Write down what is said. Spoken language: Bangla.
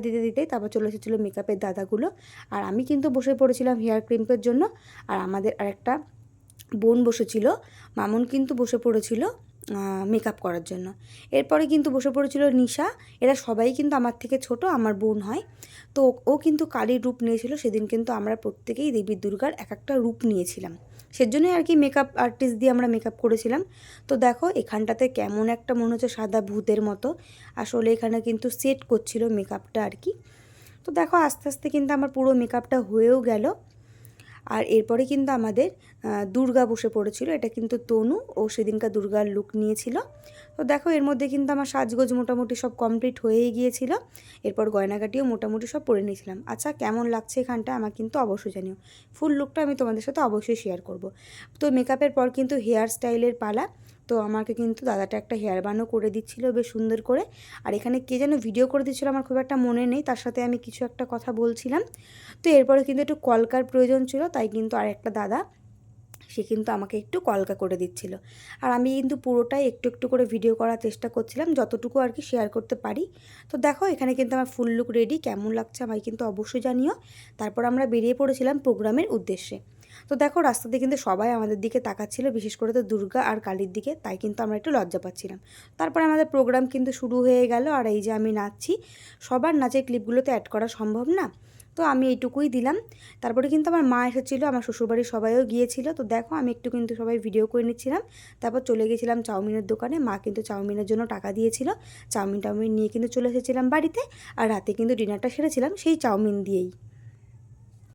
দিতে দিতেই তারপর চলে এসেছিলো মেকআপের দাদাগুলো। আর আমি কিন্তু বসে পড়েছিলাম হেয়ার ক্রিমের জন্য। আর আমাদের আরেকটা বোন বসেছিল, মামুন কিন্তু বসে পড়েছিল মেকআপ করার জন্য। এরপরে কিন্তু বসে পড়েছিল নিশা। এরা সবাই কিন্তু আমার থেকে ছোট, আমার বোন হয়। তো ও কিন্তু কালীর রূপ নিয়েছিল সেদিন। কিন্তু আমরা প্রত্যেকেই দেবী দুর্গার এক একটা রূপ নিয়েছিলাম, সেজন্যই আর কি মেকআপ আর্টিস্ট দিয়ে আমরা মেকআপ করেছিলাম। তো দেখো এখানটাতে কেমন একটা মনে হচ্ছে সাদা ভূতের মতো, আসলে এখানে কিন্তু সেট করছিল মেকআপটা আর কি। তো দেখো আস্তে আস্তে কিন্তু আমার পুরো মেকআপটা হয়েও গেল। আর এরপরে কিন্তু আমাদের দুর্গা বসে পড়েছিল। এটা কিন্তু তনু, ও সেদিনকার দুর্গার লুক নিয়েছিল। তো দেখো এর মধ্যে কিন্তু আমার সাজগোজ মোটামুটি সব কমপ্লিট হয়েই গিয়েছিল। এরপর গয়নাগাটিও মোটামুটি সব পরে নিয়েছিলাম। আচ্ছা কেমন লাগছে এখানটা আমার কিন্তু অবশ্যই জানিও। ফুল লুকটা আমি তোমাদের সাথে অবশ্যই শেয়ার করব। তো মেকআপের পর কিন্তু হেয়ার স্টাইলের পালা। তো আমাকে কিন্তু দাদাটা একটা হেয়ার বানও করে দিচ্ছিল বেশ সুন্দর করে। আর এখানে কে যেন ভিডিও করে দিচ্ছিলো আমার খুব একটা মনে নেই, তার সাথে আমি কিছু একটা কথা বলছিলাম। তো এরপরে কিন্তু একটু কলকার প্রয়োজন ছিল, তাই কিন্তু আরেকটা দাদা সে কিন্তু আমাকে একটু কলকা করে দিচ্ছিল। আর আমি কিন্তু পুরোটাই একটু একটু করে ভিডিও করার চেষ্টা করছিলাম, যতটুকু আর কি শেয়ার করতে পারি। তো দেখো এখানে কিন্তু আমার ফুল লুক রেডি। কেমন লাগছে আমায় কিন্তু অবশ্যই জানিও। তারপর আমরা বেরিয়ে পড়েছিলাম প্রোগ্রামের উদ্দেশ্যে। তো দেখো রাস্তাতে কিন্তু সবাই আমাদের দিকে তাকাচ্ছিল, বিশেষ করে তো দুর্গা আর কালীর দিকে, তাই কিন্তু আমরা একটু লজ্জা পাচ্ছিলাম। তারপর আমাদের প্রোগ্রাম কিন্তু শুরু হয়ে গেল। আর এই যে আমি নাচছি, সবার নাচের ক্লিপগুলো তো অ্যাড করা সম্ভব না, তো আমি এইটুকুই দিলাম। তারপরে কিন্তু আমার মা এসেছিলো, আমার শ্বশুরবাড়ির সবাইও গিয়েছিল। তো দেখো আমি একটু কিন্তু সবাই ভিডিও করে নিচ্ছিলাম। তারপর চলে গেছিলাম চাউমিনের দোকানে। মা কিন্তু চাউমিনের জন্য টাকা দিয়েছিল। চাউমিন নিয়ে কিন্তু চলে এসেছিলাম বাড়িতে। আর রাতে কিন্তু ডিনারটা সেরেছিলাম সেই চাউমিন দিয়েই।